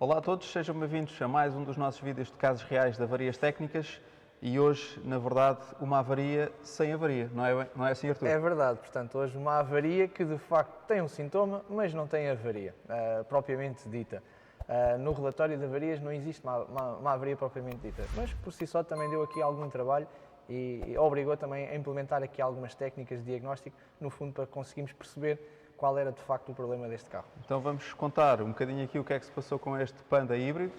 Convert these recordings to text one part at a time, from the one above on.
Olá a todos, sejam bem-vindos a mais um dos nossos vídeos de casos reais de avarias técnicas e hoje, na verdade, uma avaria sem avaria, não é assim, Artur? É verdade, portanto, hoje uma avaria que de facto tem um sintoma, mas não tem avaria, propriamente dita. No relatório de avarias não existe uma avaria propriamente dita, mas por si só também deu aqui algum trabalho e obrigou também a implementar aqui algumas técnicas de diagnóstico, no fundo para conseguirmos perceber qual era de facto o problema deste carro. Então vamos contar um bocadinho aqui o que é que se passou com este Panda híbrido,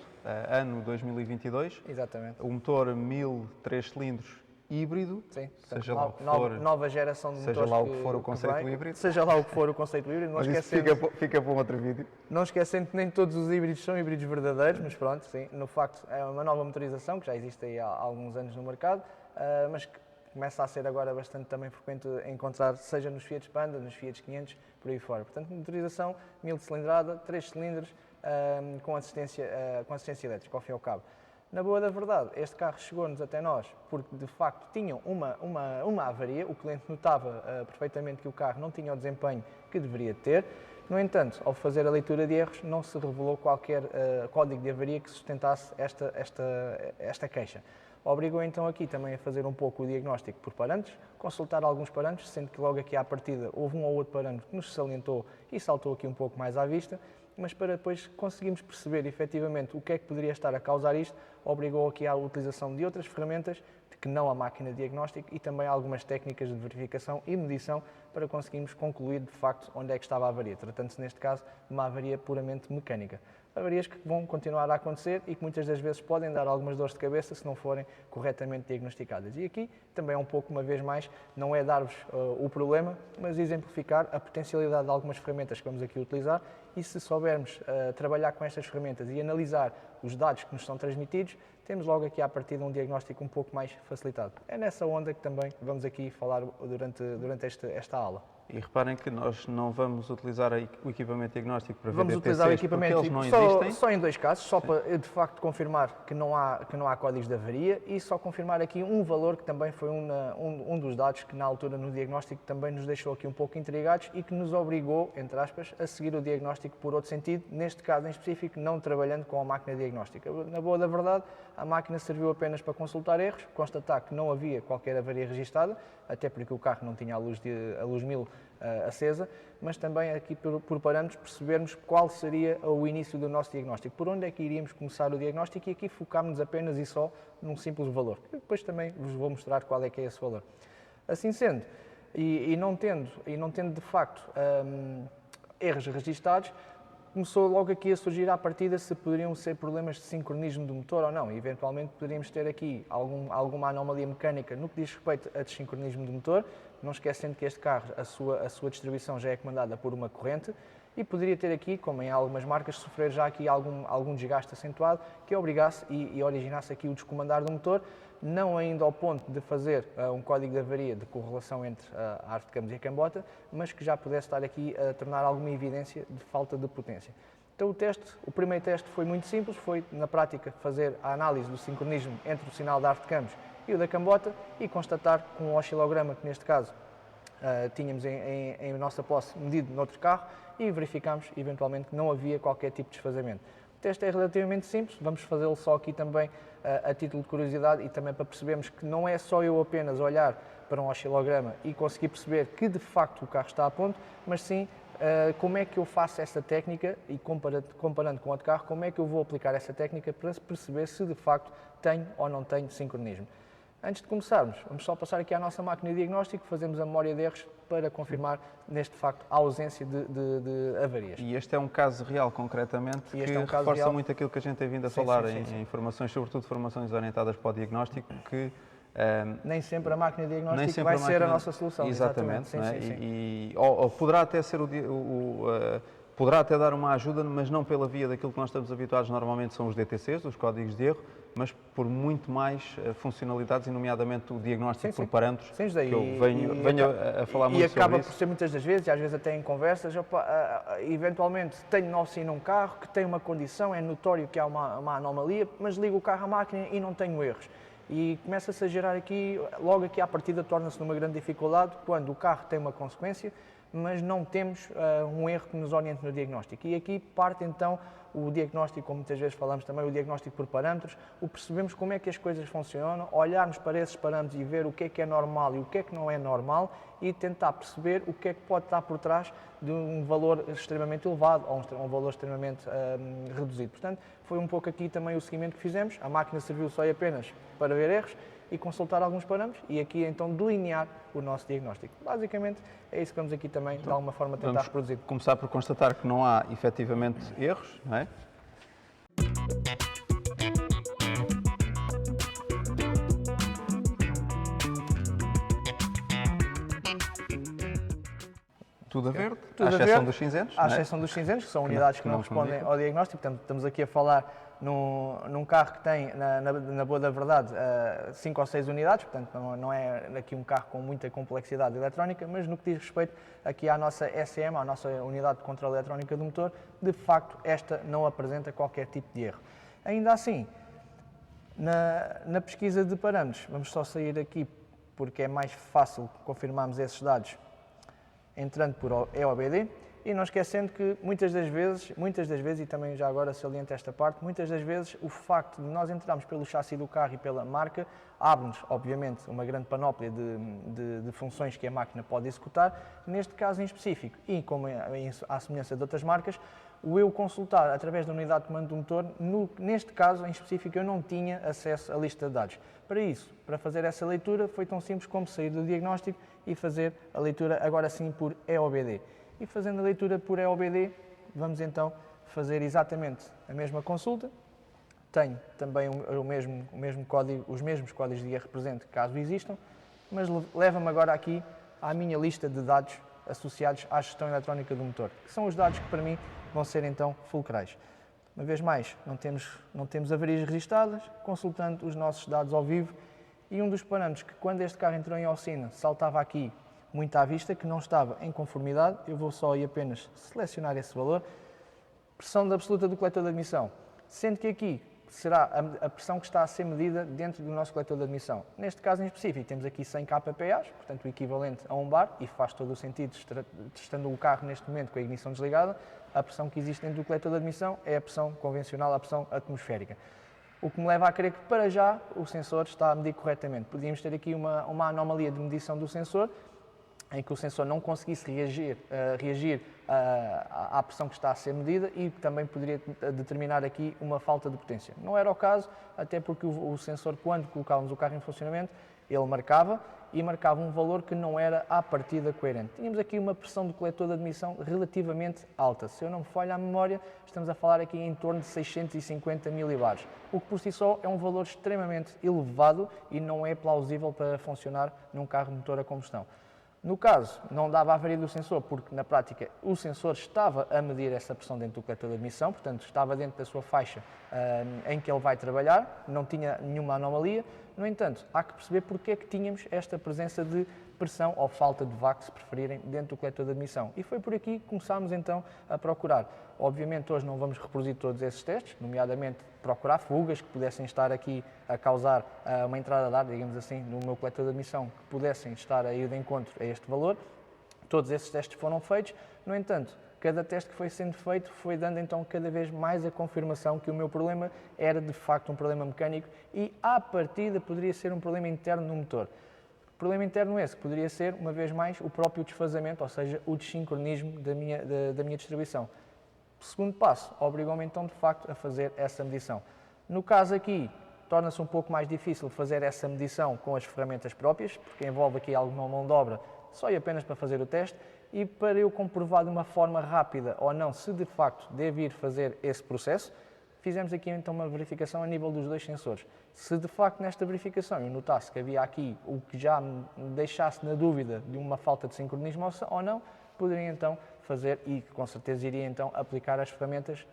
ano 2022. Exatamente. O motor 1003 cilindros híbrido, Sim, portanto, seja lá o que for, nova geração de seja motores lá o que for o conceito vem, híbrido. Seja lá o que for o conceito híbrido, Mas isso fica para um outro vídeo. Não esquecendo que nem todos os híbridos são híbridos verdadeiros, mas pronto, sim, no facto é uma nova motorização que já existe aí há alguns anos no mercado, mas que começa a ser agora bastante também frequente encontrar, seja nos Fiat Panda, nos Fiat 500, por aí fora. Portanto, motorização 1000 de cilindrada, 3 cilindros, com assistência elétrica, ao fim e ao cabo. Na boa da verdade, este carro chegou-nos até nós porque de facto tinham uma avaria, o cliente notava perfeitamente que o carro não tinha o desempenho que deveria ter. No entanto, ao fazer a leitura de erros, não se revelou qualquer código de avaria que sustentasse esta queixa. Obrigou então aqui também a fazer um pouco o diagnóstico por parâmetros, consultar alguns parâmetros, sendo que logo aqui à partida houve um ou outro parâmetro que nos salientou e saltou aqui um pouco mais à vista, mas para depois conseguirmos perceber efetivamente o que é que poderia estar a causar isto, obrigou aqui à utilização de outras ferramentas, que não a máquina de diagnóstico, e também algumas técnicas de verificação e medição para conseguirmos concluir de facto onde é que estava a avaria, tratando-se neste caso de uma avaria puramente mecânica. Avarias que vão continuar a acontecer e que muitas das vezes podem dar algumas dores de cabeça se não forem corretamente diagnosticadas. E aqui também é um pouco, uma vez mais, não é dar-vos o problema, mas exemplificar a potencialidade de algumas ferramentas que vamos aqui utilizar, e se soubermos trabalhar com estas ferramentas e analisar os dados que nos são transmitidos, temos logo aqui à partida um diagnóstico um pouco mais facilitado. É nessa onda que também vamos aqui falar durante esta aula. E reparem que nós não vamos utilizar o equipamento diagnóstico para vamos VDTCs, utilizar o equipamento porque eles não existem. Só em dois casos, só para de facto confirmar que não há códigos de avaria, e só confirmar aqui um valor que também foi um dos dados que na altura no diagnóstico também nos deixou aqui um pouco intrigados e que nos obrigou, entre aspas, a seguir o diagnóstico por outro sentido, neste caso em específico não trabalhando com a máquina diagnóstica. Na boa da verdade, a máquina serviu apenas para consultar erros, constatar que não havia qualquer avaria registada, até porque o carro não tinha a luz 1000 acesa, mas também aqui por parâmetros percebermos qual seria o início do nosso diagnóstico, por onde é que iríamos começar o diagnóstico, e aqui focámos apenas e só num simples valor. Eu depois também vos vou mostrar qual é que é esse valor. Assim sendo, e não tendo de facto erros registados, começou logo aqui a surgir à partida se poderiam ser problemas de sincronismo do motor ou não. E, eventualmente poderíamos ter aqui alguma anomalia mecânica no que diz respeito a desincronismo do motor, não esquecendo que este carro, a sua distribuição já é comandada por uma corrente, e poderia ter aqui, como em algumas marcas, sofrer já aqui algum desgaste acentuado que obrigasse e originasse aqui o descomandar do motor, não ainda ao ponto de fazer um código de avaria de correlação entre a arte de câmbio e a cambota, mas que já pudesse estar aqui a tornar alguma evidência de falta de potência. Então o primeiro teste foi muito simples, foi na prática fazer a análise do sincronismo entre o sinal da arte de câmbios e o da cambota e constatar com um oscilograma, que neste caso tínhamos em nossa posse medido noutro carro, e verificámos eventualmente que não havia qualquer tipo de desfazamento. O teste é relativamente simples, vamos fazê-lo só aqui também a título de curiosidade e também para percebermos que não é só eu apenas olhar para um oscilograma e conseguir perceber que de facto o carro está a ponto, mas sim como é que eu faço essa técnica, e comparando com outro carro, como é que eu vou aplicar essa técnica para perceber se de facto tenho ou não tenho sincronismo. Antes de começarmos, vamos só passar aqui à nossa máquina de diagnóstico, fazemos a memória de erros para confirmar, neste facto, a ausência de avarias. E este é um caso real, concretamente, que reforça muito aquilo que a gente tem vindo a falar em informações, sobretudo formações orientadas para o diagnóstico, que nem sempre a máquina de diagnóstico vai ser a nossa solução. Exatamente. Ou poderá até ser poderá até dar uma ajuda, mas não pela via daquilo que nós estamos habituados, normalmente são os DTCs, os códigos de erro, mas por muito mais funcionalidades, e nomeadamente o diagnóstico por parâmetros, que eu venho a falar muito sobre isso. E acaba por ser muitas das vezes, e às vezes até em conversas, eventualmente tenho na oficina um carro que tem uma condição, é notório que há uma anomalia, mas ligo o carro à máquina e não tenho erros. E começa-se a gerar aqui, logo aqui à partida torna-se numa grande dificuldade, quando o carro tem uma consequência, mas não temos um erro que nos oriente no diagnóstico. E aqui parte então o diagnóstico, como muitas vezes falamos também, o diagnóstico por parâmetros, o percebemos como é que as coisas funcionam, olharmos para esses parâmetros e ver o que é normal e o que é que não é normal e tentar perceber o que é que pode estar por trás de um valor extremamente elevado ou um valor extremamente reduzido. Portanto, foi um pouco aqui também o seguimento que fizemos. A máquina serviu só e apenas para ver erros e consultar alguns parâmetros e aqui então delinear o nosso diagnóstico. Basicamente é isso que vamos aqui também de alguma forma tentar reproduzir. Começar por constatar que não há efetivamente erros, não é? Tudo a verde, à exceção dos cinzentos. À exceção dos cinzentos, que são unidades que não respondem ao diagnóstico. Portanto, estamos aqui a falar num carro que tem, na boa da verdade, 5 ou 6 unidades, portanto não é aqui um carro com muita complexidade eletrónica, mas no que diz respeito aqui à nossa SM, à nossa unidade de controle eletrónica do motor, de facto esta não apresenta qualquer tipo de erro. Ainda assim, na pesquisa de parâmetros, vamos só sair aqui porque é mais fácil confirmarmos esses dados entrando por EOBD e não esquecendo que muitas das vezes, e também já agora saliento esta parte, muitas das vezes o facto de nós entrarmos pelo chassi do carro e pela marca abre-nos, obviamente, uma grande panóplia de funções que a máquina pode executar, neste caso em específico, e como à semelhança de outras marcas, o eu consultar através da unidade de comando do motor, neste caso em específico eu não tinha acesso à lista de dados. Para isso, para fazer essa leitura, foi tão simples como sair do diagnóstico e fazer a leitura agora sim por EOBD. E fazendo a leitura por EOBD, vamos então fazer exatamente a mesma consulta. Tenho também o mesmo código, os mesmos códigos de IR presente, caso existam, mas leva-me agora aqui à minha lista de dados associados à gestão eletrónica do motor, que são os dados que para mim vão ser então fulcrais. Uma vez mais, não temos avarias registadas, consultando os nossos dados ao vivo e um dos parâmetros que quando este carro entrou em oficina saltava aqui muito à vista, que não estava em conformidade, eu vou só e apenas selecionar esse valor, pressão absoluta do coletor de admissão, sendo que aqui será a pressão que está a ser medida dentro do nosso coletor de admissão. Neste caso em específico temos aqui 100 kPa, portanto o equivalente a um bar, e faz todo o sentido, estando o carro neste momento com a ignição desligada, a pressão que existe dentro do coletor de admissão é a pressão convencional, a pressão atmosférica. O que me leva a crer que para já o sensor está a medir corretamente. Podíamos ter aqui uma anomalia de medição do sensor, em que o sensor não conseguisse reagir à pressão que está a ser medida e também poderia determinar aqui uma falta de potência. Não era o caso, até porque o sensor, quando colocávamos o carro em funcionamento, ele marcava um valor que não era à partida coerente. Tínhamos aqui uma pressão do coletor de admissão relativamente alta. Se eu não me falho a memória, estamos a falar aqui em torno de 650 milibares, o que por si só é um valor extremamente elevado e não é plausível para funcionar num carro de motor a combustão. No caso, não dava a avaria do sensor, porque na prática o sensor estava a medir essa pressão dentro do coletor de admissão, portanto estava dentro da sua faixa em que ele vai trabalhar, não tinha nenhuma anomalia. No entanto, há que perceber porque é que tínhamos esta presença de pressão ou falta de vácuo, se preferirem, dentro do coletor de admissão. E foi por aqui que começámos então a procurar. Obviamente hoje não vamos reproduzir todos esses testes, nomeadamente procurar fugas que pudessem estar aqui a causar uma entrada de ar, digamos assim, no meu coletor de admissão, que pudessem estar a ir de encontro a este valor. Todos esses testes foram feitos, no entanto, cada teste que foi sendo feito foi dando então cada vez mais a confirmação que o meu problema era de facto um problema mecânico e à partida poderia ser um problema interno no motor. O problema interno esse que poderia ser, uma vez mais, o próprio desfazamento, ou seja, o desincronismo da minha distribuição. O segundo passo obrigou-me então de facto a fazer essa medição. No caso aqui, torna-se um pouco mais difícil fazer essa medição com as ferramentas próprias, porque envolve aqui alguma mão de obra só e apenas para fazer o teste, e para eu comprovar de uma forma rápida ou não se de facto devo ir fazer esse processo, fizemos aqui então uma verificação a nível dos dois sensores. Se de facto nesta verificação eu notasse que havia aqui o que já me deixasse na dúvida de uma falta de sincronismo ou não, poderia então fazer e com certeza iria então aplicar as ferramentas,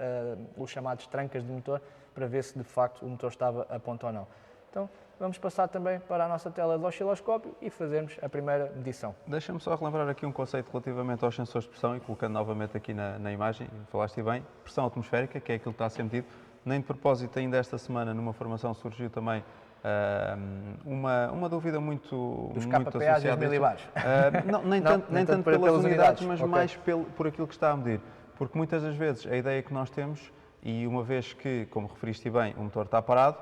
os chamados trancas de motor, para ver se de facto o motor estava a ponto ou não. Então vamos passar também para a nossa tela do osciloscópio e fazermos a primeira medição. Deixa-me só relembrar aqui um conceito relativamente aos sensores de pressão e colocando novamente aqui na imagem, falaste bem, pressão atmosférica, que é aquilo que está a ser medido. Nem de propósito, ainda esta semana, numa formação, surgiu também uma dúvida muito associada a milibares. Nem tanto pelas unidades, mas okay, mais por aquilo que está a medir. Porque muitas das vezes a ideia que nós temos e uma vez que, como referiste bem, o motor está parado,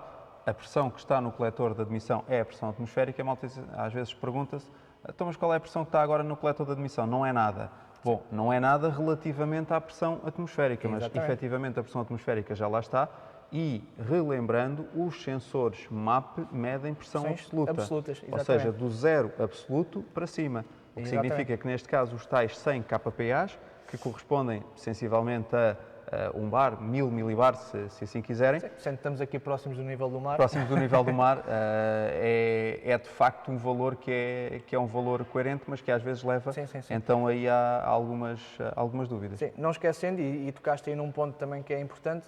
a pressão que está no coletor de admissão é a pressão atmosférica. A malta às vezes pergunta-se, então, mas qual é a pressão que está agora no coletor de admissão? Não é nada. Bom, não é nada relativamente à pressão atmosférica, mas efetivamente a pressão atmosférica já lá está. E, relembrando, os sensores MAP medem pressão absoluta. Absolutas, ou seja, do zero absoluto para cima. O que significa que, neste caso, os tais 100 kPa, que correspondem sensivelmente a 1 bar, 1000 milibar, se assim quiserem. Sendo que estamos aqui próximos do nível do mar. Próximos do nível do mar, é de facto um valor que é um valor coerente, mas que às vezes leva, então aí há algumas dúvidas. Sim, não esquecendo, e tocaste aí num ponto também que é importante,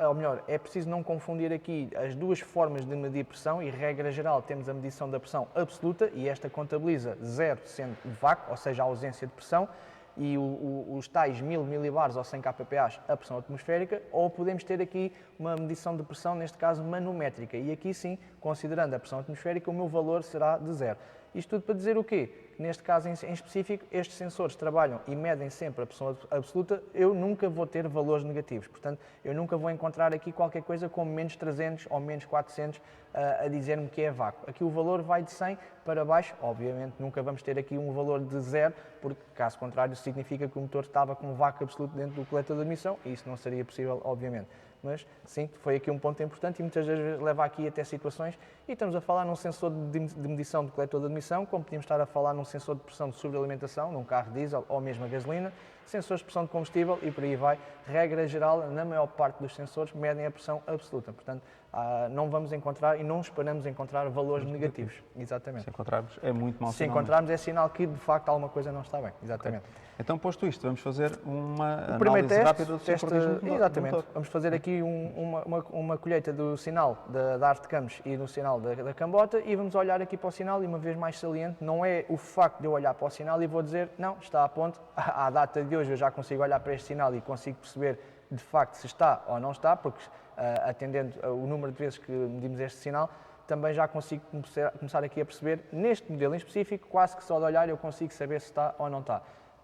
ou melhor, é preciso não confundir aqui as duas formas de medir pressão e, regra geral, temos a medição da pressão absoluta e esta contabiliza zero sendo vácuo, ou seja, a ausência de pressão, e os tais 1000 milibares ou 100 kPa a pressão atmosférica, ou podemos ter aqui uma medição de pressão, neste caso manométrica, e aqui sim, considerando a pressão atmosférica, o meu valor será de zero. Isto tudo para dizer o quê? Neste caso em específico, estes sensores trabalham e medem sempre a pressão absoluta, eu nunca vou ter valores negativos, portanto, eu nunca vou encontrar aqui qualquer coisa como menos 300 ou menos 400 a dizer-me que é vácuo. Aqui o valor vai de 100 para baixo, obviamente nunca vamos ter aqui um valor de zero, porque caso contrário significa que o motor estava com um vácuo absoluto dentro do coletor de admissão e isso não seria possível, obviamente. Mas sim, foi aqui um ponto importante e muitas vezes leva aqui até situações, e estamos a falar num sensor de medição de coletor de admissão, como podíamos estar a falar num sensor de pressão de sobrealimentação, num carro diesel ou mesmo a gasolina, sensores de pressão de combustível e por aí vai. Regra geral, na maior parte dos sensores, medem a pressão absoluta. Portanto, não vamos encontrar e não esperamos encontrar valores negativos. Exatamente. Se encontrarmos, é muito mau sinal. Se encontrarmos, é sinal que, de facto, alguma coisa não está bem. Exatamente. Okay. Então, posto isto, vamos fazer uma análise rápida do sincronismo do Exatamente. motor. Vamos fazer aqui uma colheita do sinal da arte de campos e do sinal da cambota e vamos olhar aqui para o sinal e, uma vez mais saliente, não é o facto de eu olhar para o sinal e vou dizer, não, está a ponto. À data de hoje eu já consigo olhar para este sinal e consigo perceber, de facto, se está ou não está, porque atendendo o número de vezes que medimos este sinal, também já consigo começar aqui a perceber, neste modelo em específico, quase que só de olhar eu consigo saber se está ou não está.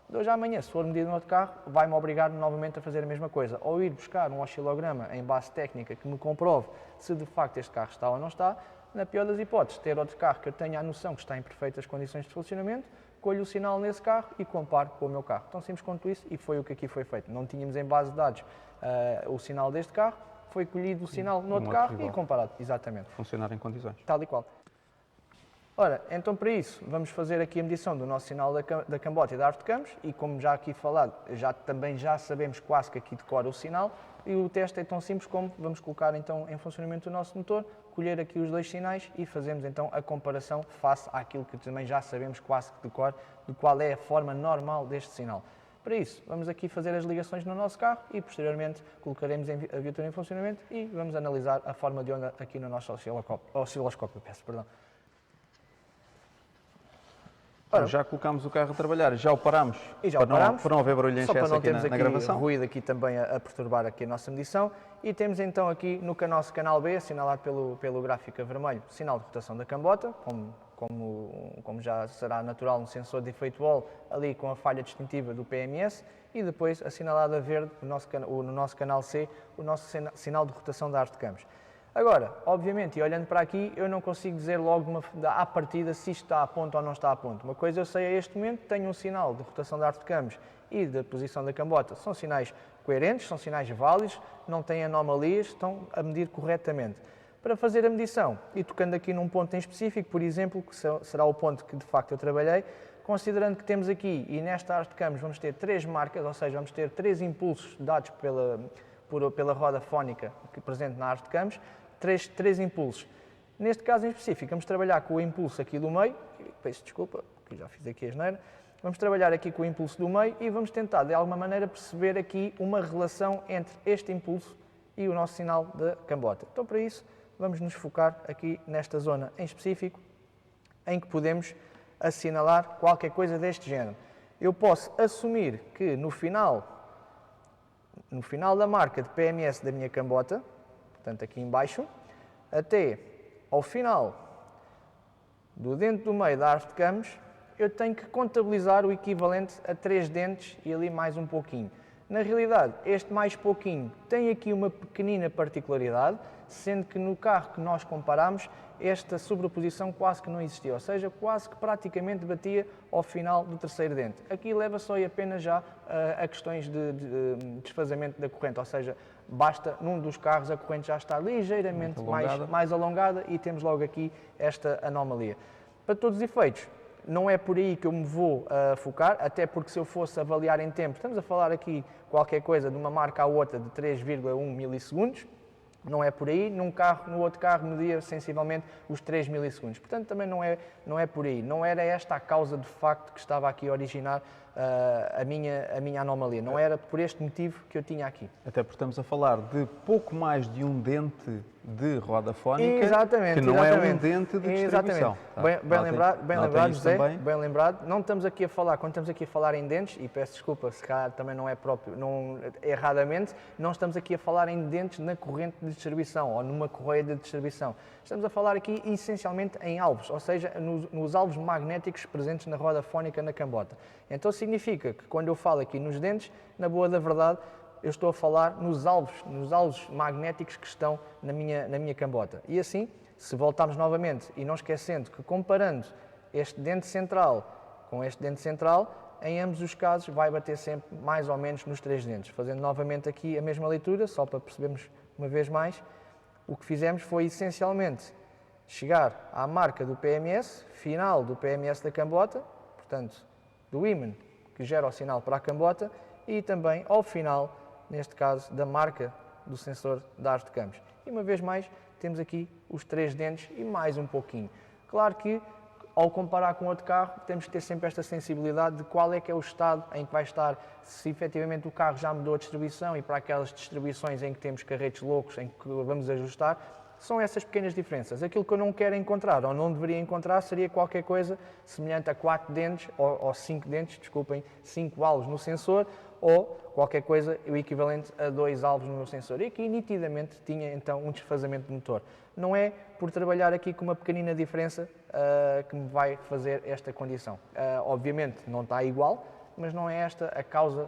De hoje à amanhã, se for medido no outro carro, vai-me obrigar novamente a fazer a mesma coisa, ou ir buscar um oscilograma em base técnica que me comprove se de facto este carro está ou não está. Na pior das hipóteses, ter outro carro que eu tenha a noção que está em perfeitas condições de funcionamento, colho o sinal nesse carro e comparo com o meu carro. Tão simples quanto isso, e foi o que aqui foi feito. Não tínhamos em base de dados o sinal deste carro, foi colhido o sinal no outro carro e comparado. Exatamente. Funcionar em condições. Tal e qual. Ora, então para isso, vamos fazer aqui a medição do nosso sinal da cambota e da arte de campos e, como já aqui falado, também já sabemos quase que aqui decora o sinal e o teste é tão simples como vamos colocar então em funcionamento o nosso motor, colher aqui os dois sinais e fazemos então a comparação face àquilo que também já sabemos quase que decora, de qual é a forma normal deste sinal. Para isso, vamos aqui fazer as ligações no nosso carro e posteriormente colocaremos a viatura em funcionamento e vamos analisar a forma de onda aqui no nosso osciloscópio. Ora, já colocámos o carro a trabalhar, já o parámos, para não haver barulho em excesso aqui na gravação. Ruído aqui também a perturbar aqui a nossa medição. E temos então aqui no nosso canal B, assinalado pelo gráfico a vermelho, sinal de rotação da cambota, como já será natural no sensor de efeito Hall, ali com a falha distintiva do PMS, e depois assinalado a verde no nosso canal C, o nosso sinal de rotação da arte de campos. Agora, obviamente, e olhando para aqui, eu não consigo dizer logo à partida se isto está a ponto ou não está a ponto. Uma coisa eu sei a este momento, tenho um sinal de rotação da arte de campos e da posição da cambota. São sinais coerentes, são sinais válidos, não têm anomalias, estão a medir corretamente. Para fazer a medição, e tocando aqui num ponto em específico, por exemplo, que será o ponto que de facto eu trabalhei, considerando que temos aqui, e nesta arte de campos, vamos ter 3 marcas, ou seja, vamos ter 3 impulsos dados pela roda fónica presente na arte de campos, 3 impulsos. Neste caso em específico, vamos trabalhar com o impulso aqui do meio, peço desculpa, porque já fiz aqui a asneira, vamos trabalhar aqui com o impulso do meio e vamos tentar, de alguma maneira, perceber aqui uma relação entre este impulso e o nosso sinal da cambota. Então, para isso, vamos nos focar aqui nesta zona em específico, em que podemos assinalar qualquer coisa deste género. Eu posso assumir que no final da marca de PMS da minha cambota, portanto aqui em baixo, até ao final do dente do meio da arte de campos, eu tenho que contabilizar o equivalente a 3 dentes e ali mais um pouquinho. Na realidade, este mais pouquinho tem aqui uma pequenina particularidade, sendo que no carro que nós comparamos, esta sobreposição quase que não existia, ou seja, quase que praticamente batia ao final do terceiro dente. Aqui leva só e apenas já a questões de desfazamento da corrente, ou seja, basta num dos carros a corrente já está ligeiramente mais alongada e temos logo aqui esta anomalia. Para todos os efeitos, não é por aí que eu me vou focar, até porque se eu fosse avaliar em tempo, estamos a falar aqui qualquer coisa de uma marca à outra de 3,1 milissegundos, não é por aí, no outro carro media sensivelmente os 3 milissegundos, portanto também não é por aí, não era esta a causa de facto que estava aqui a originar a minha anomalia, não era por este motivo que eu tinha aqui. Até porque estamos a falar de pouco mais de um dente de roda fónica, exatamente, que não é um dente de distribuição. Bem lembrado, José, bem lembrado. Não estamos aqui a falar, quando estamos aqui a falar em dentes, e peço desculpa se calhar também não é próprio, erradamente, não estamos aqui a falar em dentes na corrente de distribuição ou numa correia de distribuição. Estamos a falar aqui essencialmente em alvos, ou seja, nos alvos magnéticos presentes na roda fónica na cambota. Então significa que quando eu falo aqui nos dentes, na boa da verdade, eu estou a falar nos alvos magnéticos que estão na minha cambota. E assim, se voltarmos novamente, e não esquecendo que comparando este dente central com este dente central, em ambos os casos vai bater sempre mais ou menos nos 3 dentes. Fazendo novamente aqui a mesma leitura, só para percebermos uma vez mais, o que fizemos foi essencialmente chegar à marca do PMS, final do PMS da cambota, portanto, do ímã que gera o sinal para a cambota, e também ao final, neste caso, da marca do sensor de ares de campos. E uma vez mais, temos aqui os 3 dentes e mais um pouquinho. Claro que, ao comparar com outro carro, temos que ter sempre esta sensibilidade de qual é que é o estado em que vai estar, se efetivamente o carro já mudou a distribuição e para aquelas distribuições em que temos carretes loucos, em que vamos ajustar, são essas pequenas diferenças. Aquilo que eu não quero encontrar ou não deveria encontrar seria qualquer coisa semelhante a 4 dentes ou 5 dentes, desculpem, 5 alvos no sensor ou qualquer coisa o equivalente a 2 alvos no meu sensor. E aqui nitidamente tinha então um desfazamento de motor. Não é por trabalhar aqui com uma pequenina diferença que me vai fazer esta condição. Obviamente não está igual, mas não é esta a causa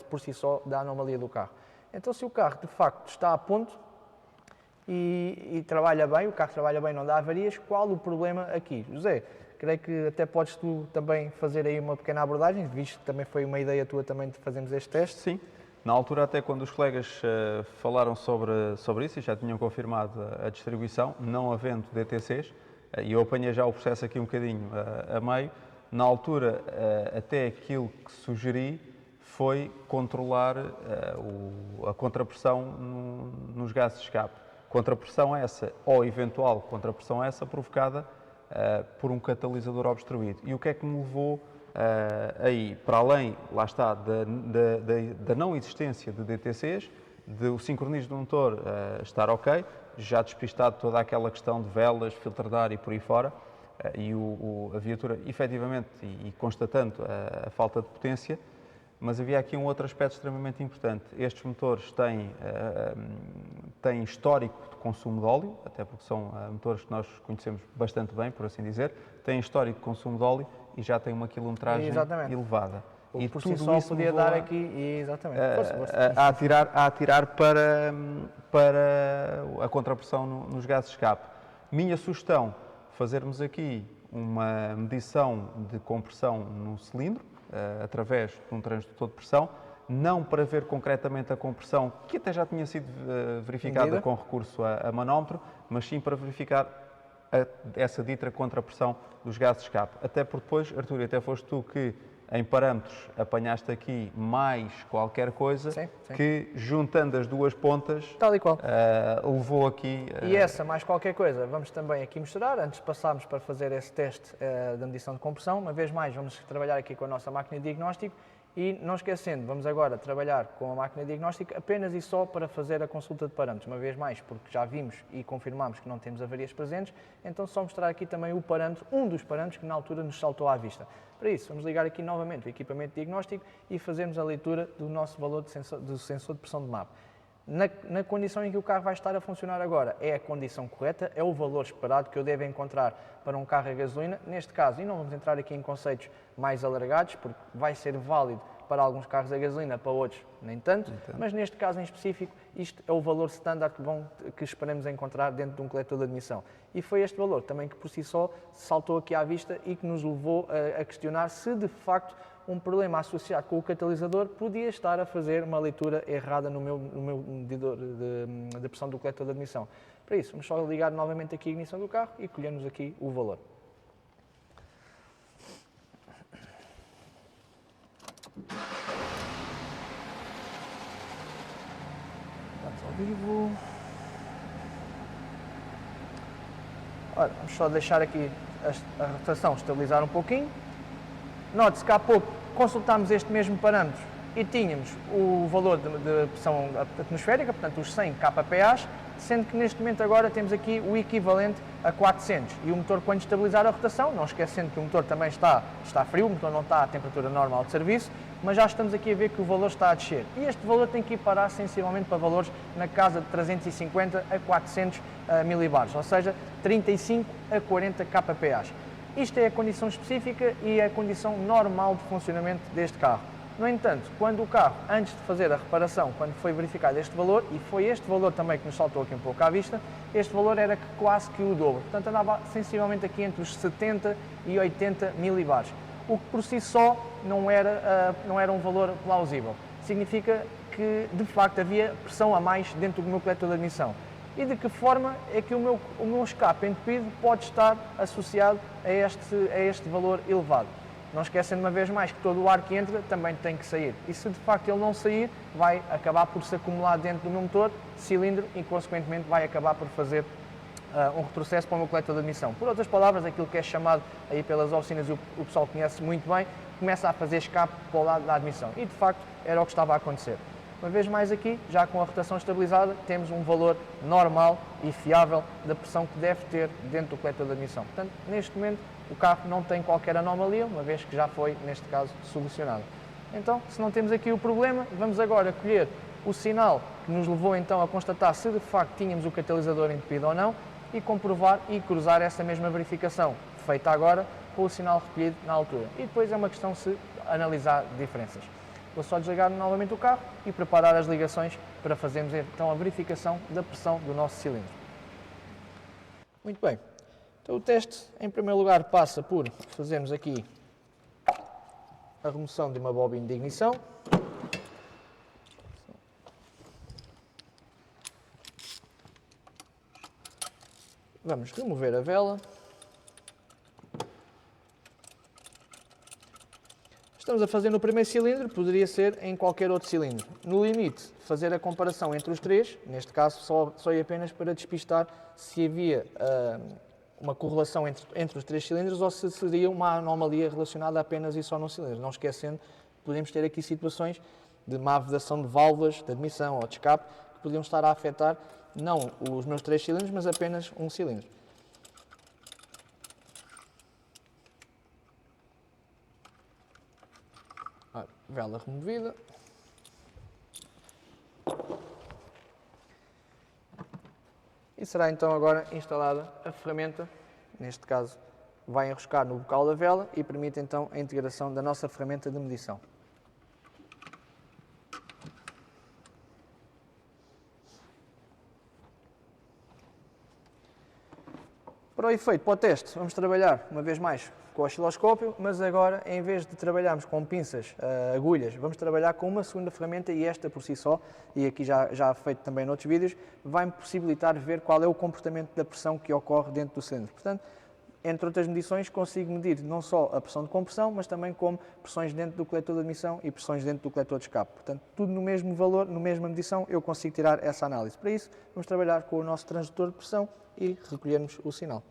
por si só da anomalia do carro. Então se o carro de facto está a ponto e trabalha bem, o carro trabalha bem, não dá avarias, qual o problema aqui? José, creio que até podes tu também fazer aí uma pequena abordagem, visto que também foi uma ideia tua também de fazermos este teste. Sim, na altura até quando os colegas falaram sobre isso e já tinham confirmado a distribuição, não havendo DTCs, e eu apanhei já o processo aqui um bocadinho a meio, na altura até aquilo que sugeri foi controlar a contrapressão nos gases de escape. Contrapressão essa, ou eventual contrapressão essa, provocada por um catalisador obstruído. E o que é que me levou aí, para além, lá está, da não existência de DTCs, do sincronismo do motor estar ok, já despistado toda aquela questão de velas, filtro de ar e por aí fora, e a viatura, efetivamente, e constatando a falta de potência, mas havia aqui um outro aspecto extremamente importante. Estes motores têm histórico de consumo de óleo, até porque são motores que nós conhecemos bastante bem, por assim dizer, têm histórico de consumo de óleo e já têm uma quilometragem elevada. E por si só podia dar aqui, exatamente, a atirar para a contrapressão nos gases de escape. Minha sugestão, fazermos aqui uma medição de compressão no cilindro, através de um transdutor de pressão, não para ver concretamente a compressão, que até já tinha sido verificada com recurso a manómetro, mas sim para verificar essa dita contrapressão dos gases de escape. Até porque depois, Artur, até foste tu que em parâmetros apanhaste aqui mais qualquer coisa, sim. Que juntando as duas pontas, tal e qual, levou aqui... E essa mais qualquer coisa vamos também aqui mostrar, antes de passarmos para fazer esse teste da medição de compressão. Uma vez mais vamos trabalhar aqui com a nossa máquina de diagnóstico e não esquecendo, vamos agora trabalhar com a máquina de diagnóstico apenas e só para fazer a consulta de parâmetros. Uma vez mais, porque já vimos e confirmamos que não temos avarias presentes, então só mostrar aqui também o parâmetro, um dos parâmetros que na altura nos saltou à vista. Para isso, vamos ligar aqui novamente o equipamento de diagnóstico e fazermos a leitura do nosso valor do sensor de pressão de MAP. Na condição em que o carro vai estar a funcionar agora, é a condição correta, é o valor esperado que eu devo encontrar para um carro a gasolina. Neste caso, e não vamos entrar aqui em conceitos mais alargados, porque vai ser válido para alguns carros a gasolina, para outros nem tanto, mas neste caso em específico, isto é o valor standard que esperamos encontrar dentro de um coletor de admissão. E foi este valor também que por si só saltou aqui à vista e que nos levou a questionar se de facto um problema associado com o catalisador podia estar a fazer uma leitura errada no meu medidor de pressão do coletor de admissão. Para isso, vamos só ligar novamente aqui a ignição do carro e colhemos aqui o valor. Vamos ao vivo. Ora, vamos só deixar aqui a rotação estabilizar um pouquinho. Note-se que há pouco consultámos este mesmo parâmetro e tínhamos o valor de pressão atmosférica, portanto os 100 kPa, sendo que neste momento agora temos aqui o equivalente a 400. E o motor, quando estabilizar a rotação, não esquecendo que o motor também está frio, o motor não está à temperatura normal de serviço, mas já estamos aqui a ver que o valor está a descer. E este valor tem que ir parar sensivelmente para valores na casa de 350 a 400 milibares, ou seja, 35 a 40 kPa. Isto é a condição específica e é a condição normal de funcionamento deste carro. No entanto, quando o carro, antes de fazer a reparação, quando foi verificado este valor, e foi este valor também que nos saltou aqui um pouco à vista, este valor era quase que o dobro. Portanto, andava sensivelmente aqui entre os 70 e 80 milibares, o que por si só não era um valor plausível. Significa que, de facto, havia pressão a mais dentro do meu coletor de admissão. E de que forma é que o meu escape entupido pode estar associado a este valor elevado. Não esquecem de uma vez mais que todo o ar que entra também tem que sair. E se de facto ele não sair, vai acabar por se acumular dentro do meu motor, cilindro, e consequentemente vai acabar por fazer um retrocesso para o meu coletor de admissão. Por outras palavras, aquilo que é chamado aí pelas oficinas, o pessoal conhece muito bem, começa a fazer escape para o lado da admissão. E de facto era o que estava a acontecer. Uma vez mais aqui, já com a rotação estabilizada, temos um valor normal e fiável da pressão que deve ter dentro do coletor de admissão. Portanto, neste momento, o carro não tem qualquer anomalia, uma vez que já foi, neste caso, solucionado. Então, se não temos aqui o problema, vamos agora colher o sinal que nos levou então a constatar se de facto tínhamos o catalisador entupido ou não e comprovar e cruzar essa mesma verificação feita agora com o sinal recolhido na altura. E depois é uma questão de se analisar diferenças. Vou só desligar novamente o carro e preparar as ligações para fazermos então a verificação da pressão do nosso cilindro. Muito bem. Então o teste, em primeiro lugar, passa por fazermos aqui a remoção de uma bobina de ignição. Vamos remover a vela. Estamos a fazer no primeiro cilindro, poderia ser em qualquer outro cilindro. No limite, fazer a comparação entre os três, neste caso só e apenas para despistar se havia uma correlação entre os três cilindros ou se seria uma anomalia relacionada apenas e só num cilindro. Não esquecendo, podemos ter aqui situações de má vedação de válvulas de admissão ou de escape que podiam estar a afetar não os meus três cilindros, mas apenas um cilindro. Vela removida. E será então agora instalada a ferramenta, neste caso vai enroscar no bocal da vela e permite então a integração da nossa ferramenta de medição. Para o efeito, para o teste, vamos trabalhar uma vez mais com o osciloscópio, mas agora, em vez de trabalharmos com pinças, agulhas, vamos trabalhar com uma segunda ferramenta e esta por si só, e aqui já feito também noutros vídeos, vai-me possibilitar ver qual é o comportamento da pressão que ocorre dentro do cilindro. Portanto, entre outras medições, consigo medir não só a pressão de compressão, mas também como pressões dentro do coletor de admissão e pressões dentro do coletor de escape. Portanto, tudo no mesmo valor, na mesma medição, eu consigo tirar essa análise. Para isso, vamos trabalhar com o nosso transdutor de pressão e recolhermos o sinal.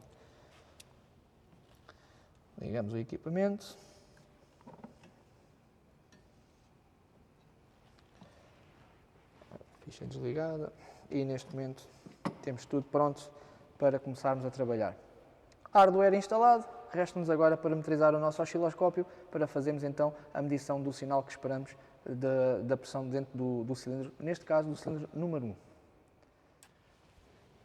Ligamos o equipamento. Ficha desligada e neste momento temos tudo pronto para começarmos a trabalhar. Hardware instalado, resta-nos agora parametrizar o nosso osciloscópio para fazermos então a medição do sinal que esperamos da pressão dentro do cilindro, neste caso do cilindro número 1.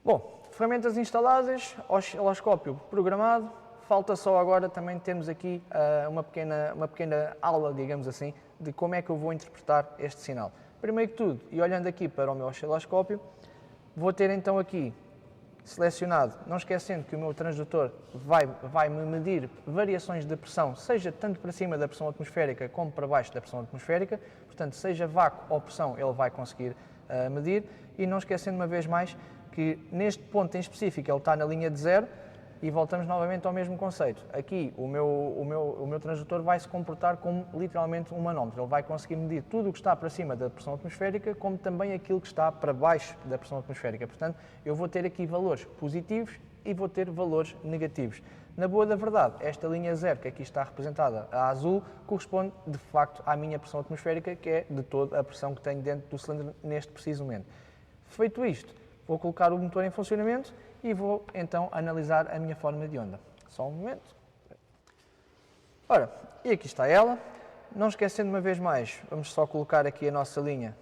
Bom, ferramentas instaladas, osciloscópio programado. Falta só agora também termos aqui uma pequena aula, digamos assim, de como é que eu vou interpretar este sinal. Primeiro que tudo, e olhando aqui para o meu osciloscópio, vou ter então aqui selecionado, não esquecendo que o meu transdutor vai me medir variações de pressão, seja tanto para cima da pressão atmosférica como para baixo da pressão atmosférica, portanto, seja vácuo ou pressão, ele vai conseguir medir, e não esquecendo uma vez mais que neste ponto em específico ele está na linha de zero, e voltamos novamente ao mesmo conceito. Aqui o meu transdutor vai se comportar como literalmente um manómetro. Ele vai conseguir medir tudo o que está para cima da pressão atmosférica, como também aquilo que está para baixo da pressão atmosférica. Portanto, eu vou ter aqui valores positivos e vou ter valores negativos. Na boa da verdade, esta linha zero que aqui está representada a azul corresponde de facto à minha pressão atmosférica, que é de toda a pressão que tenho dentro do cilindro neste preciso momento. Feito isto, vou colocar o motor em funcionamento e vou então analisar a minha forma de onda. Só um momento. Ora, e aqui está ela. Não esquecendo uma vez mais, vamos só colocar aqui a nossa linha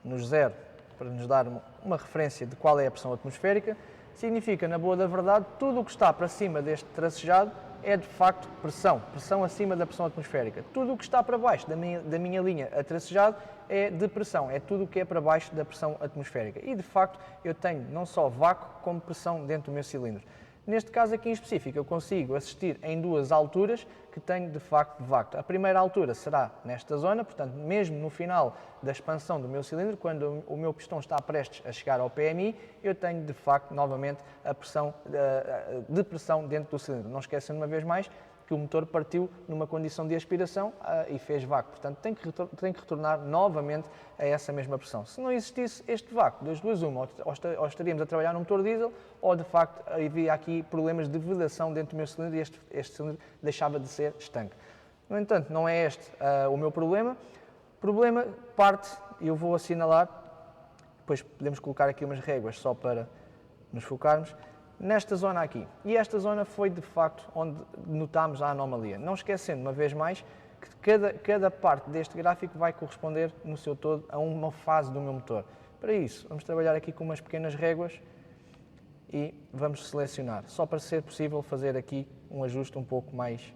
nos zero para nos dar uma referência de qual é a pressão atmosférica. Significa, na boa da verdade, tudo o que está para cima deste tracejado é de facto pressão acima da pressão atmosférica. Tudo o que está para baixo da minha linha a tracejado é de pressão, é tudo o que é para baixo da pressão atmosférica. E de facto eu tenho não só vácuo como pressão dentro do meu cilindro. Neste caso aqui em específico eu consigo assistir em duas alturas que tenho de facto vácuo. A primeira altura será nesta zona, portanto mesmo no final da expansão do meu cilindro, quando o meu pistão está prestes a chegar ao PMI, eu tenho de facto novamente a pressão de pressão dentro do cilindro. Não esquecendo uma vez mais que o motor partiu numa condição de aspiração e fez vácuo. Portanto, tem que retornar novamente a essa mesma pressão. Se não existisse este vácuo, das duas uma, ou estaríamos a trabalhar num motor diesel, ou de facto havia aqui problemas de vedação dentro do meu cilindro e este cilindro deixava de ser estanque. No entanto, não é este o meu problema. O problema parte, e eu vou assinalar, depois podemos colocar aqui umas réguas só para nos focarmos, nesta zona aqui. E esta zona foi, de facto, onde notámos a anomalia. Não esquecendo, uma vez mais, que cada parte deste gráfico vai corresponder, no seu todo, a uma fase do meu motor. Para isso, vamos trabalhar aqui com umas pequenas réguas e vamos selecionar, só para ser possível fazer aqui um ajuste um pouco mais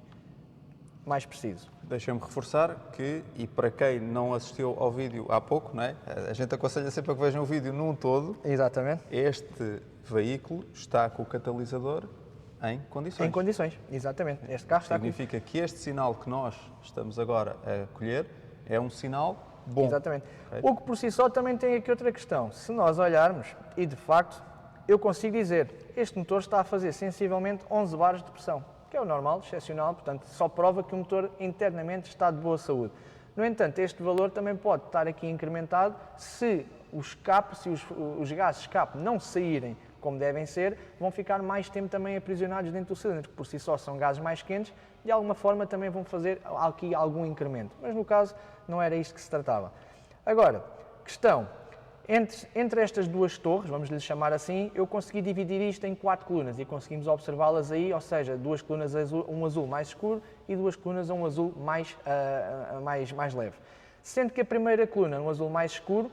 preciso. Deixa-me reforçar que, e para quem não assistiu ao vídeo há pouco, não é? A gente aconselha sempre a que vejam o vídeo num todo. Exatamente. Este veículo está com o catalisador em condições. Em condições, exatamente. Este carro está Significa que este sinal que nós estamos agora a colher é um sinal bom. Exatamente. O que por si só também tem aqui outra questão. Se nós olharmos, e de facto, eu consigo dizer, este motor está a fazer sensivelmente 11 bares de pressão, que é o normal, excepcional, portanto, só prova que o motor internamente está de boa saúde. No entanto, este valor também pode estar aqui incrementado se o escape, se os gases de escape não saírem como devem ser, vão ficar mais tempo também aprisionados dentro do cilindro, que por si só são gases mais quentes, de alguma forma também vão fazer aqui algum incremento. Mas no caso, não era isto que se tratava. Agora, questão, entre estas duas torres, vamos lhe chamar assim, eu consegui dividir isto em 4 colunas e conseguimos observá-las aí, ou seja, 2 colunas azul, um azul mais escuro e 2 colunas a um azul mais leve. Sendo que a primeira coluna, no azul mais escuro,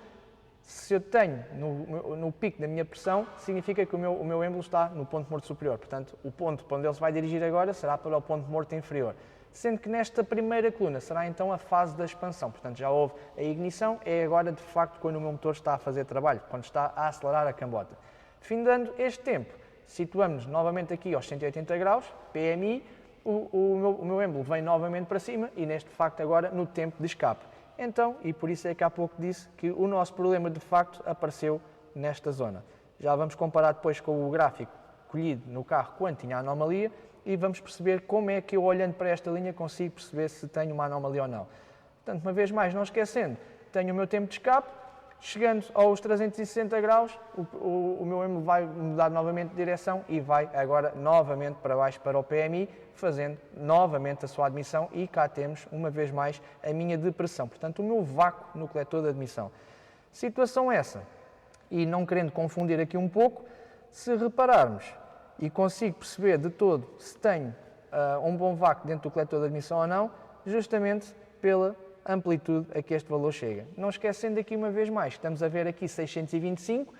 se eu tenho no pico da minha pressão, significa que o meu êmbolo está no ponto morto superior. Portanto, o ponto para onde ele se vai dirigir agora será para o ponto morto inferior. Sendo que nesta primeira coluna será então a fase da expansão. Portanto, já houve a ignição, é agora de facto quando o meu motor está a fazer trabalho, quando está a acelerar a cambota. Findando este tempo, situamos-nos novamente aqui aos 180 graus, PMI, o meu êmbolo vem novamente para cima e neste facto agora no tempo de escape. Então, e por isso é que há pouco disse que o nosso problema de facto apareceu nesta zona. Já vamos comparar depois com o gráfico colhido no carro quando tinha a anomalia e vamos perceber como é que eu, olhando para esta linha, consigo perceber se tenho uma anomalia ou não. Portanto, uma vez mais, não esquecendo, tenho o meu tempo de escape, chegando aos 360 graus, o meu êmbolo vai mudar novamente de direção e vai agora novamente para baixo para o PMI, fazendo novamente a sua admissão e cá temos, uma vez mais, a minha depressão. Portanto, o meu vácuo no coletor de admissão. Situação essa, e não querendo confundir aqui um pouco, se repararmos e consigo perceber de todo se tenho um bom vácuo dentro do coletor de admissão ou não, justamente pela amplitude a que este valor chega. Não esquecendo aqui uma vez mais, estamos a ver aqui 625,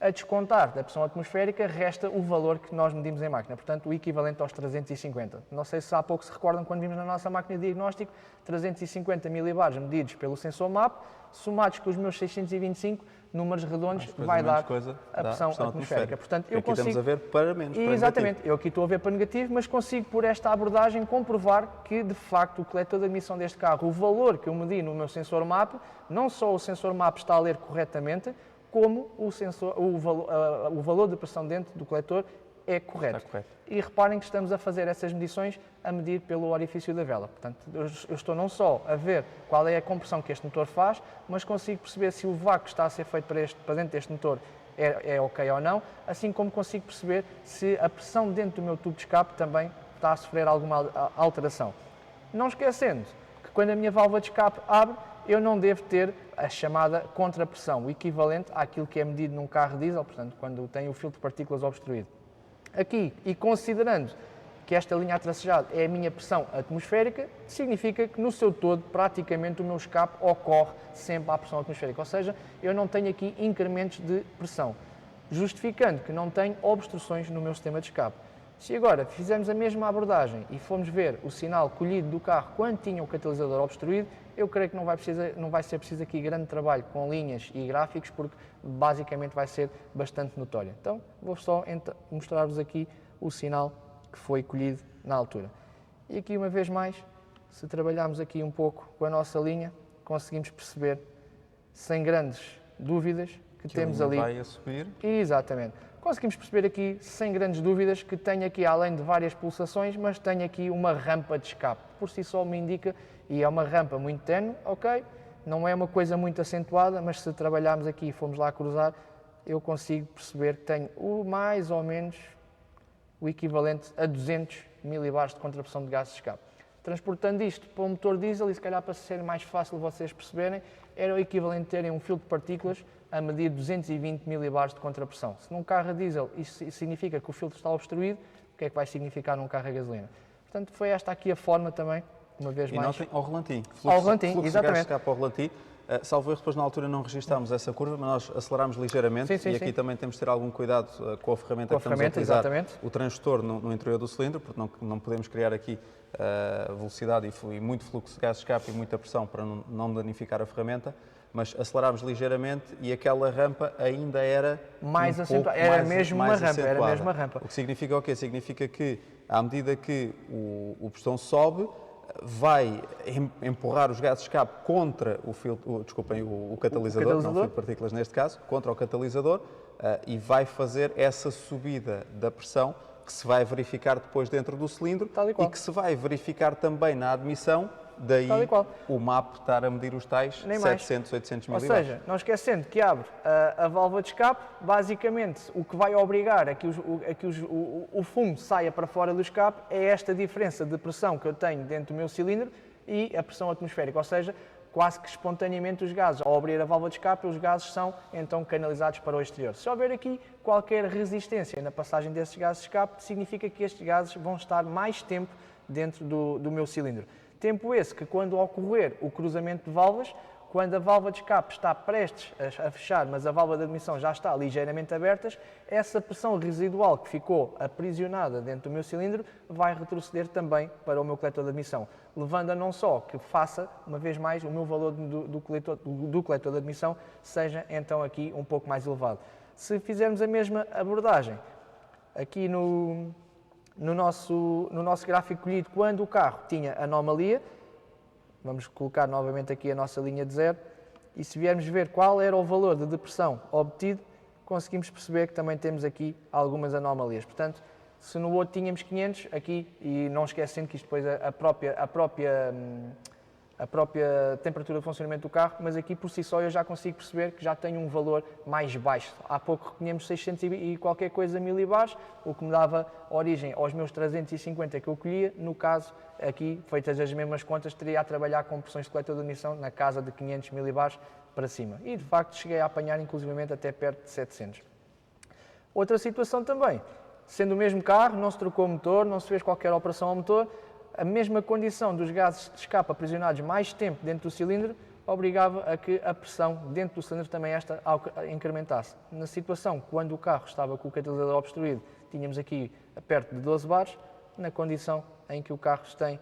a descontar da pressão atmosférica, resta o valor que nós medimos em máquina, portanto, o equivalente aos 350. Não sei se há pouco se recordam, quando vimos na nossa máquina de diagnóstico, 350 milibares medidos pelo sensor MAP, somados com os meus 625, números redondos, vai dar a pressão atmosférica. Portanto, eu aqui consigo... estamos a ver para menos, para Exatamente, negativo. eu aqui estou a ver para negativo, mas consigo, por esta abordagem, comprovar que, de facto, o coletor de admissão deste carro, o valor que eu medi no meu sensor MAP, não só o sensor MAP está a ler corretamente, como o valor de pressão dentro do coletor é correto. Está correto. E reparem que estamos a fazer essas medições a medir pelo orifício da vela. Portanto, eu estou não só a ver qual é a compressão que este motor faz, mas consigo perceber se o vácuo que está a ser feito para dentro deste motor é ok ou não, assim como consigo perceber se a pressão dentro do meu tubo de escape também está a sofrer alguma alteração. Não esquecendo que quando a minha válvula de escape abre, eu não devo ter a chamada contrapressão, o equivalente àquilo que é medido num carro diesel, portanto, quando tem o filtro de partículas obstruído. Aqui, e considerando que esta linha a tracejado é a minha pressão atmosférica, significa que no seu todo, praticamente, o meu escape ocorre sempre à pressão atmosférica, ou seja, eu não tenho aqui incrementos de pressão, justificando que não tenho obstruções no meu sistema de escape. Se agora fizermos a mesma abordagem e formos ver o sinal colhido do carro quando tinha o catalisador obstruído, eu creio que não vai ser preciso aqui grande trabalho com linhas e gráficos, porque basicamente vai ser bastante notório. Então, vou só mostrar-vos aqui o sinal que foi colhido na altura. E aqui, uma vez mais, se trabalharmos aqui um pouco com a nossa linha, conseguimos perceber, sem grandes dúvidas, que temos ali... vai a subir. Exatamente. Conseguimos perceber aqui, sem grandes dúvidas, que tem aqui, além de várias pulsações, mas tem aqui uma rampa de escape. Por si só me indica, e é uma rampa muito tenue, ok? Não é uma coisa muito acentuada, mas se trabalharmos aqui e formos lá cruzar, eu consigo perceber que tenho mais ou menos o equivalente a 200 milibares de contrapressão de gases de escape. Transportando isto para um motor diesel, e se calhar para ser mais fácil vocês perceberem, era o equivalente a terem um filtro de partículas a medir 220 milibares de contrapressão. Se num carro a diesel isso significa que o filtro está obstruído, o que é que vai significar num carro a gasolina? Portanto, foi esta aqui a forma também, uma vez mais... E notem ao relantim. Ao relantim, fluxo exatamente. de gás de escape ao relantim. Salvo erro, depois na altura não registámos essa curva, mas nós aceleramos ligeiramente sim, e aqui também temos de ter algum cuidado com a ferramenta que estamos a utilizar, exatamente. o transdutor no interior do cilindro, porque não podemos criar aqui velocidade e muito fluxo de gás de escape e muita pressão para não danificar a ferramenta, mas acelerámos ligeiramente e aquela rampa ainda era mais acentuada, era mesmo uma rampa. O que significa o quê? Significa que à medida que o pistão sobe, vai empurrar os gases de escape contra o catalisador, não o filtro de partículas neste caso, contra o catalisador e vai fazer essa subida da pressão que se vai verificar depois dentro do cilindro e que se vai verificar também na admissão, daí o MAP estar a medir os tais 700, 800 milibares. Ou seja, não esquecendo que abre a válvula de escape, basicamente o que vai obrigar a que o fumo saia para fora do escape é esta diferença de pressão que eu tenho dentro do meu cilindro e a pressão atmosférica, ou seja, quase que espontaneamente os gases, ao abrir a válvula de escape, os gases são então canalizados para o exterior. Se houver aqui qualquer resistência na passagem desses gases de escape, significa que estes gases vão estar mais tempo dentro do meu cilindro. Tempo esse que, quando ocorrer o cruzamento de válvulas, quando a válvula de escape está prestes a fechar, mas a válvula de admissão já está ligeiramente aberta, essa pressão residual que ficou aprisionada dentro do meu cilindro vai retroceder também para o meu coletor de admissão, levando a não só que faça, uma vez mais, o meu valor do coletor de admissão seja então aqui um pouco mais elevado. Se fizermos a mesma abordagem aqui no nosso gráfico colhido, quando o carro tinha anomalia, vamos colocar novamente aqui a nossa linha de zero, e se viermos ver qual era o valor de depressão obtido, conseguimos perceber que também temos aqui algumas anomalias. Portanto, se no outro tínhamos 500, aqui, e não esquecendo que isto depois a própria temperatura de funcionamento do carro, mas aqui por si só eu já consigo perceber que já tenho um valor mais baixo. Há pouco reconhemos 600 e qualquer coisa milibares, o que me dava origem aos meus 350 que eu colhia. No caso, aqui, feitas as mesmas contas, teria a trabalhar com pressões de coletor de admissão na casa de 500 milibares para cima. E, de facto, cheguei a apanhar, inclusivamente, até perto de 700. Outra situação também, sendo o mesmo carro, não se trocou o motor, não se fez qualquer operação ao motor, a mesma condição dos gases de escape aprisionados mais tempo dentro do cilindro, obrigava a que a pressão dentro do cilindro também esta incrementasse. Na situação, quando o carro estava com o catalisador obstruído, tínhamos aqui perto de 12 bares, na condição em que o carro tem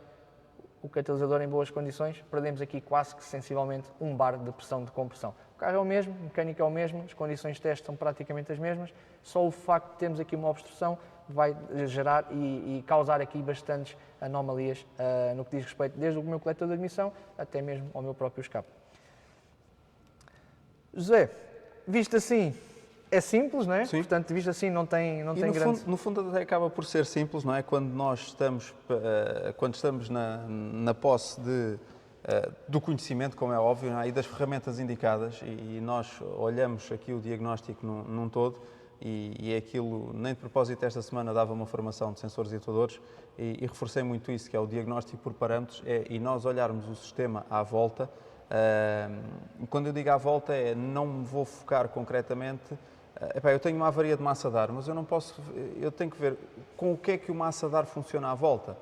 o catalisador em boas condições, perdemos aqui quase que sensivelmente 1 bar de pressão de compressão. O carro é o mesmo, a mecânica é o mesmo, as condições de teste são praticamente as mesmas, só o facto de termos aqui uma obstrução vai gerar e causar aqui bastantes anomalias no que diz respeito desde o meu coletor de admissão até mesmo ao meu próprio escape. José, visto assim, é simples, não é? Sim. Portanto, visto assim, não tem grande... No fundo até acaba por ser simples, não é? Quando nós estamos, na posse do conhecimento, como é óbvio, não é? E das ferramentas indicadas, e nós olhamos aqui o diagnóstico num todo, e é aquilo, nem de propósito esta semana dava uma formação de sensores e atuadores, e reforcei muito isso, que é o diagnóstico por parâmetros, e nós olharmos o sistema à volta. Quando eu digo à volta, não me vou focar concretamente. Eu tenho uma avaria de massa de ar, mas eu tenho que ver com o que é que o massa de ar funciona à volta.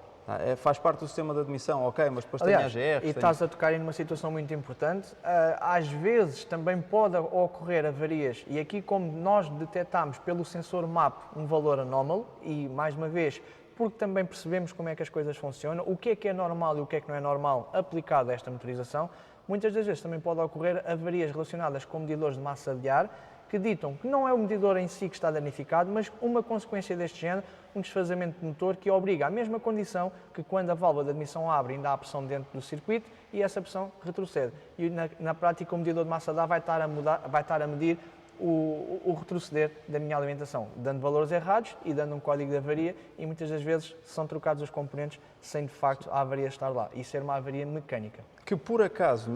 Faz parte do sistema de admissão, ok, mas depois Aliás, tem AGR. E estás a tocar em uma situação muito importante. Às vezes também pode ocorrer avarias, e aqui como nós detectamos pelo sensor MAP um valor anómalo, e mais uma vez, porque também percebemos como é que as coisas funcionam, o que é normal e o que é que não é normal aplicado a esta motorização, muitas das vezes também pode ocorrer avarias relacionadas com medidores de massa de ar, que ditam que não é o medidor em si que está danificado, mas uma consequência deste género, um desfazamento de motor que obriga à mesma condição que quando a válvula de admissão abre ainda há pressão dentro do circuito e essa pressão retrocede. E na prática o medidor de massa de ar vai estar a medir o retroceder da minha alimentação, dando valores errados e dando um código de avaria, e muitas das vezes são trocados os componentes sem de facto a avaria estar lá e ser uma avaria mecânica. Que por acaso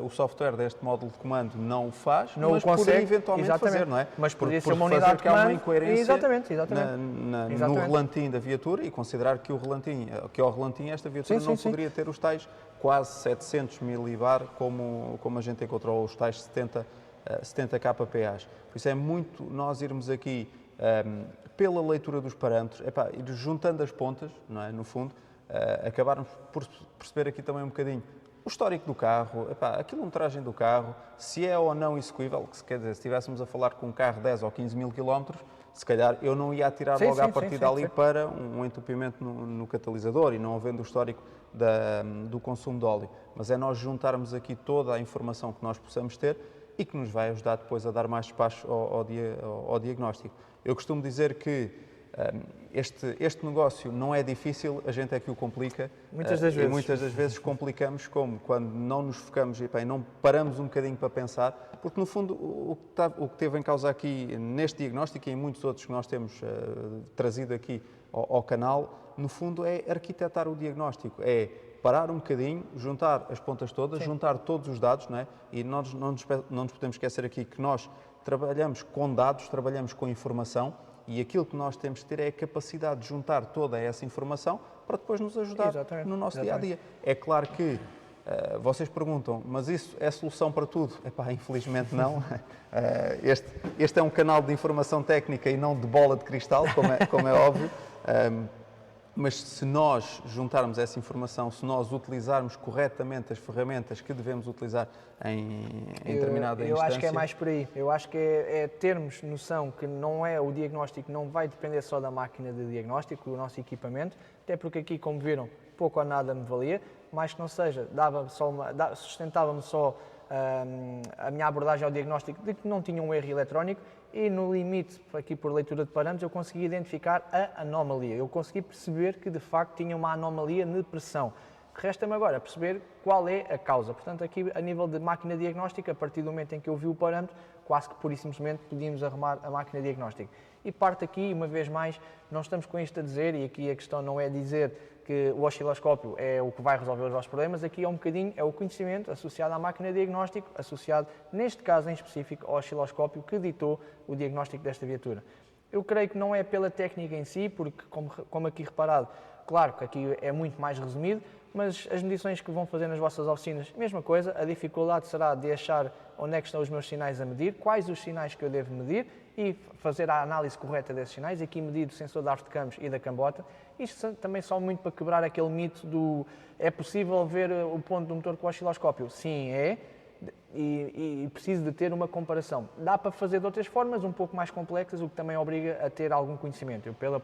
o software deste módulo de comando não o faz, Não mas o consegue, poderia eventualmente exatamente, fazer, não é? mas poderia ser uma unidade de que há uma comando. incoerência Exatamente. no relantim da viatura, e considerar que ao relantim esta viatura não poderia ter os tais quase 700 milibar como a gente encontrou, os tais 70 kPa. Por isso é muito nós irmos aqui pela leitura dos parâmetros, ir juntando as pontas, não é? No fundo, acabarmos por perceber aqui também um bocadinho o histórico do carro, a quilometragem do carro, se é ou não execuível, quer dizer, se estivéssemos a falar com um carro 10 ou 15 mil quilómetros, se calhar eu não ia atirar logo à partida ali para um entupimento no catalisador e não havendo o histórico do consumo de óleo. Mas é nós juntarmos aqui toda a informação que nós possamos ter e que nos vai ajudar depois a dar mais despacho ao diagnóstico. Eu costumo dizer que este negócio não é difícil, a gente é que o complica. Muitas das vezes. E muitas das vezes complicamos quando não nos focamos e não paramos um bocadinho para pensar, porque no fundo o que teve em causa aqui neste diagnóstico e em muitos outros que nós temos trazido aqui ao canal, no fundo é arquitetar o diagnóstico, é parar um bocadinho, juntar as pontas todas, juntar todos os dados, não é? E nós não nos podemos esquecer aqui que nós trabalhamos com dados, trabalhamos com informação, e aquilo que nós temos de ter é a capacidade de juntar toda essa informação para depois nos ajudar no nosso dia-a-dia. É claro que vocês perguntam, mas isso é solução para tudo? Infelizmente não. Este é um canal de informação técnica e não de bola de cristal, como é óbvio. Mas se nós juntarmos essa informação, se nós utilizarmos corretamente as ferramentas que devemos utilizar em determinada instância... Eu acho que é mais por aí. Eu acho que é termos noção que o diagnóstico não vai depender só da máquina de diagnóstico, do nosso equipamento, até porque aqui, como viram, pouco ou nada me valia, mais que não seja, sustentava-me só a minha abordagem ao diagnóstico de que não tinha um erro eletrónico, e no limite, aqui por leitura de parâmetros, eu consegui identificar a anomalia. Eu consegui perceber que de facto tinha uma anomalia de pressão. Resta-me agora perceber qual é a causa. Portanto, aqui a nível de máquina diagnóstica, a partir do momento em que eu vi o parâmetro, quase que pura e simplesmente podíamos arrumar a máquina diagnóstica. E parte aqui, uma vez mais, não estamos com isto a dizer, e aqui a questão não é dizer que o osciloscópio é o que vai resolver os vossos problemas, aqui é um bocadinho, é o conhecimento associado à máquina de diagnóstico, associado, neste caso em específico, ao osciloscópio que ditou o diagnóstico desta viatura. Eu creio que não é pela técnica em si, porque, como aqui reparado, claro que aqui é muito mais resumido, mas as medições que vão fazer nas vossas oficinas, mesma coisa, a dificuldade será de achar onde é que estão os meus sinais a medir, quais os sinais que eu devo medir e fazer a análise correta desses sinais, aqui medir o sensor de arte de campos e da cambota. Isto também só muito para quebrar aquele mito do é possível ver o ponto do motor com o osciloscópio. Sim, é. e preciso de ter uma comparação. Dá para fazer de outras formas, um pouco mais complexas, o que também obriga a ter algum conhecimento. Eu, pela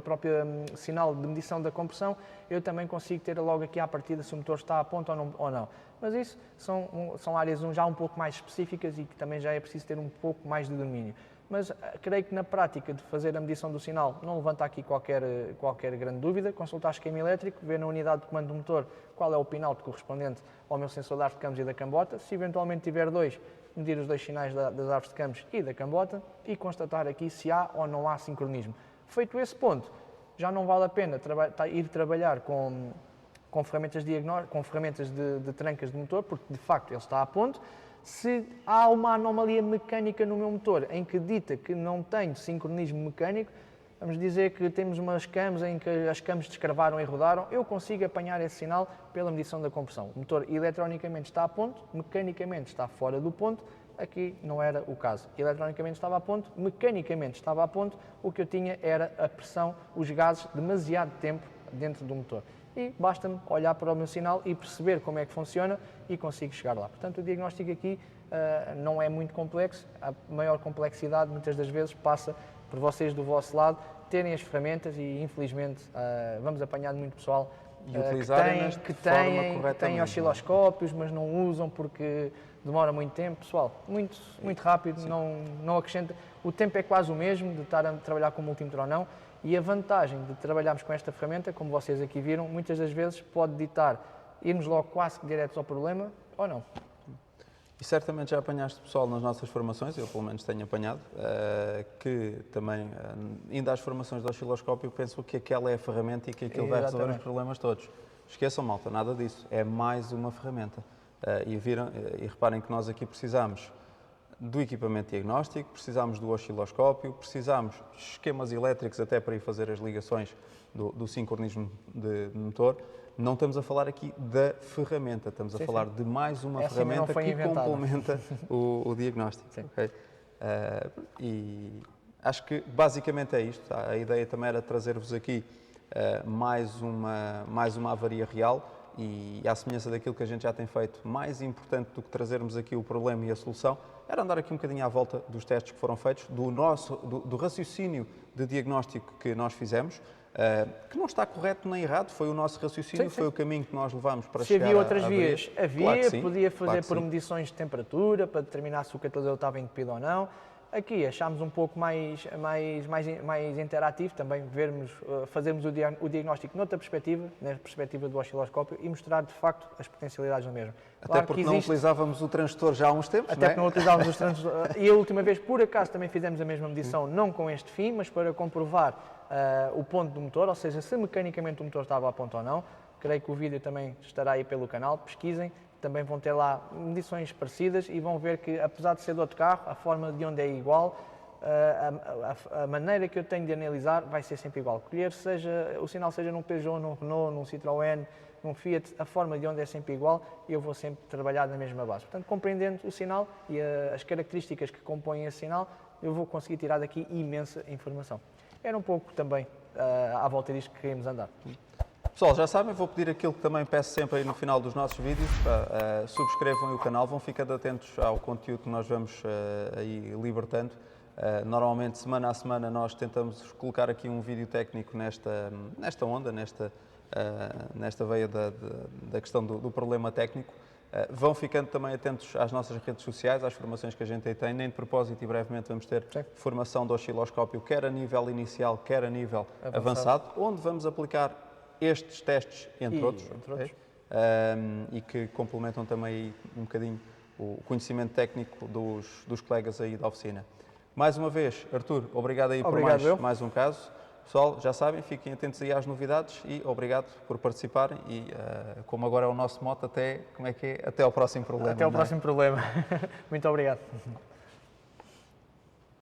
própria sinal de medição da compressão, eu também consigo ter logo aqui à partida se o motor está a ponto ou não. Mas isso são áreas já um pouco mais específicas e que também já é preciso ter um pouco mais de domínio. Mas creio que na prática de fazer a medição do sinal não levanta aqui qualquer grande dúvida. Consultar esquema elétrico, ver na unidade de comando do motor qual é o pin-out correspondente ao meu sensor de árvore de campos e da cambota. Se eventualmente tiver dois, medir os dois sinais das árvores de campos e da cambota e constatar aqui se há ou não há sincronismo. Feito esse ponto, já não vale a pena ir trabalhar com ferramentas de trancas de motor, porque de facto ele está a ponto. Se há uma anomalia mecânica no meu motor em que dita que não tenho sincronismo mecânico, vamos dizer que temos umas cams em que as cams descravaram e rodaram, eu consigo apanhar esse sinal pela medição da compressão. O motor eletronicamente está a ponto, mecanicamente está fora do ponto, aqui não era o caso. Eletronicamente estava a ponto, mecanicamente estava a ponto, o que eu tinha era a pressão, os gases, demasiado tempo dentro do motor. E basta-me olhar para o meu sinal e perceber como é que funciona e consigo chegar lá. Portanto, o diagnóstico aqui não é muito complexo, a maior complexidade muitas das vezes passa por vocês do vosso lado terem as ferramentas e infelizmente vamos apanhar muito pessoal que tem osciloscópios, mas não usam porque demora muito tempo. Pessoal, muito rápido, não acrescenta. O tempo é quase o mesmo de estar a trabalhar com multímetro ou não. E a vantagem de trabalharmos com esta ferramenta, como vocês aqui viram, muitas das vezes pode ditar irmos logo quase que diretos ao problema ou não. E certamente já apanhaste pessoal nas nossas formações, eu pelo menos tenho apanhado, que também, indo às formações do osciloscópio, pensam que aquela é a ferramenta e que aquilo vai resolver os problemas todos. Esqueçam, malta, nada disso. É mais uma ferramenta. E reparem que nós aqui precisamos do equipamento diagnóstico, precisamos do osciloscópio, precisamos de esquemas elétricos até para ir fazer as ligações do sincronismo de motor. Não estamos a falar aqui da ferramenta, estamos a falar de mais uma ferramenta que complementa o diagnóstico. Okay? E acho que basicamente é isto. Tá? A ideia também era trazer-vos aqui mais uma avaria real e à semelhança daquilo que a gente já tem feito, mais importante do que trazermos aqui o problema e a solução, era andar aqui um bocadinho à volta dos testes que foram feitos, do raciocínio de diagnóstico que nós fizemos, que não está correto nem errado, foi o nosso raciocínio, foi o caminho que nós levámos para chegar a... Se havia outras vias, claro sim, podia fazer por medições de temperatura, para determinar se o catalisador estava entupido ou não. Aqui achámos um pouco mais interativo também, fazermos o diagnóstico noutra perspectiva, na perspectiva do osciloscópio, e mostrar de facto as potencialidades do mesmo. Até porque não utilizávamos o transistor já há uns tempos, até porque não utilizávamos os transistores. E a última vez, por acaso, também fizemos a mesma medição, não com este fim, mas para comprovar o ponto do motor, ou seja, se mecanicamente o motor estava a ponto ou não. Creio que o vídeo também estará aí pelo canal, pesquisem. Também vão ter lá medições parecidas e vão ver que, apesar de ser de outro carro, a forma de onda é igual, a maneira que eu tenho de analisar vai ser sempre igual. Colher o sinal seja num Peugeot, num Renault, num Citroën, num Fiat, a forma de onda é sempre igual e eu vou sempre trabalhar na mesma base. Portanto, compreendendo o sinal e as características que compõem esse sinal, eu vou conseguir tirar daqui imensa informação. Era um pouco também à volta disto que queríamos andar. Pessoal, já sabem, vou pedir aquilo que também peço sempre aí no final dos nossos vídeos, subscrevam o canal, vão ficando atentos ao conteúdo que nós vamos aí libertando. Normalmente, semana a semana, nós tentamos colocar aqui um vídeo técnico nesta onda, nesta veia da questão do problema técnico. Vão ficando também atentos às nossas redes sociais, às formações que a gente aí tem, nem de propósito e brevemente vamos ter formação do osciloscópio, quer a nível inicial, quer a nível avançado, onde vamos aplicar estes testes, entre outros. E que complementam também um bocadinho o conhecimento técnico dos colegas aí da oficina. Mais uma vez, Artur, obrigado aí por mais um caso. Pessoal, já sabem, fiquem atentos aí às novidades e obrigado por participarem e, como agora é o nosso mote, até ao próximo problema. Até ao próximo problema. Muito obrigado.